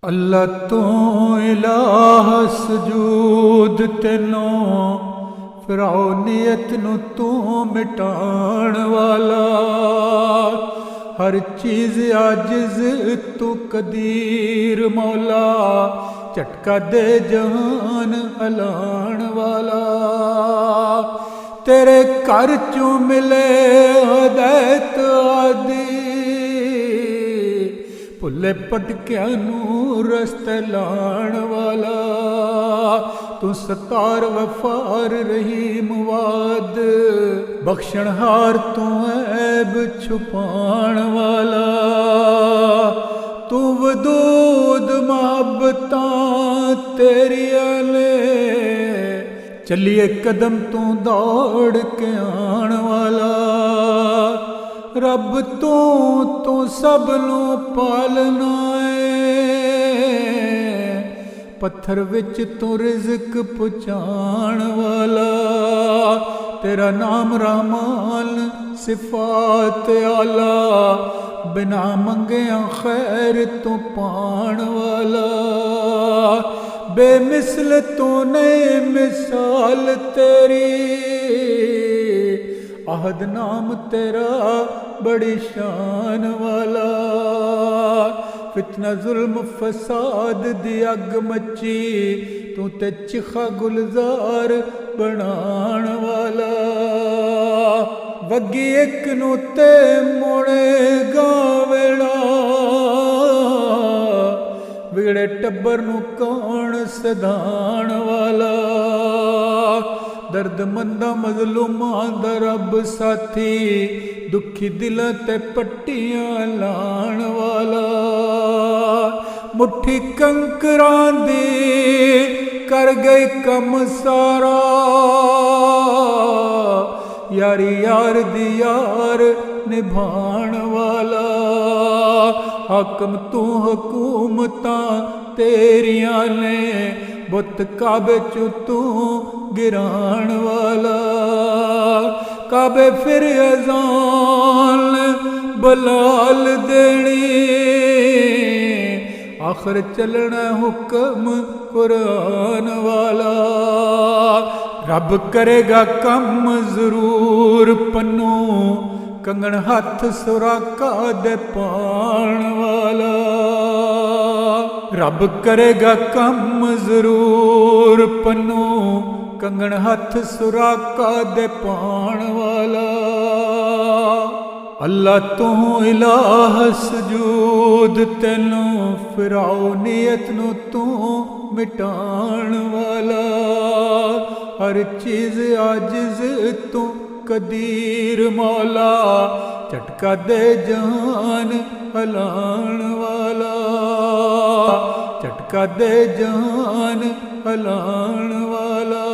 अल्लाह तू इलाह सजूद तेनों फिरौनीयत नू तू मिटाण वाला। हर चीज़ आजिज़ तू कदीर मौला, झटका दे जहान हलाण वाला। तेरे घर चों मिले हदैत आदि, भुले भटकियां नू रस्ते लाण वाला। तू सतार वफार रहीम वाद, बख्शणहार तू ऐब छुपाण वाला। तू वदूद मोहब्बतां तेरिया ने, चलिए कदम तू दौड़ के आण वाला। रब तू सब नू पालना है, पत्थर विच तू रिज़्क पहुँचाण वाला। तेरा नाम रहमान सिफात आला, बिना मंगिया खैर तू पाण वाला। बेमिसल तू नहीं मिसाल तेरी, अहद नाम तेरा बड़ी शान वाला। फितना जुल्म फसाद दी अग मची, तू ते चिखा गुलजार बनाण वाला। वगी एक नू ते मोड़े गावेड़ा, बिगड़े टब्बर नू कौन सधाण वाला। दर्द मंदा मजलूमां दा रब साथी, दुखी दिलां ते पट्टियां लाण वाला। मुट्ठी कंकरां दी कर गई कम सारा, यारी यार दी यार निभाण वाला। हाकम तू हुकूमतां तेरियां ने, बुत काबे चो तू गिराण वाला। काबे फिर अज़ान बलाल देनी, आखिर चलना हुक्म कुरान वाला। रब करेगा कम जरूर पन्नू, कंगन हथ सुराका दे पाण वाला। रब करेगा कम जरूर पन्नू, कंगन हथ सुराका दे पाण वाला। अल्लाह तू इलाह सजूद तेनू फिरौनीयत नू तू मिटाण वाला। हर चीज़ आजिज़ तू कदीर मौला, झटका दे जहान हलाण वाला। झटका दे जहान हलाण वाला।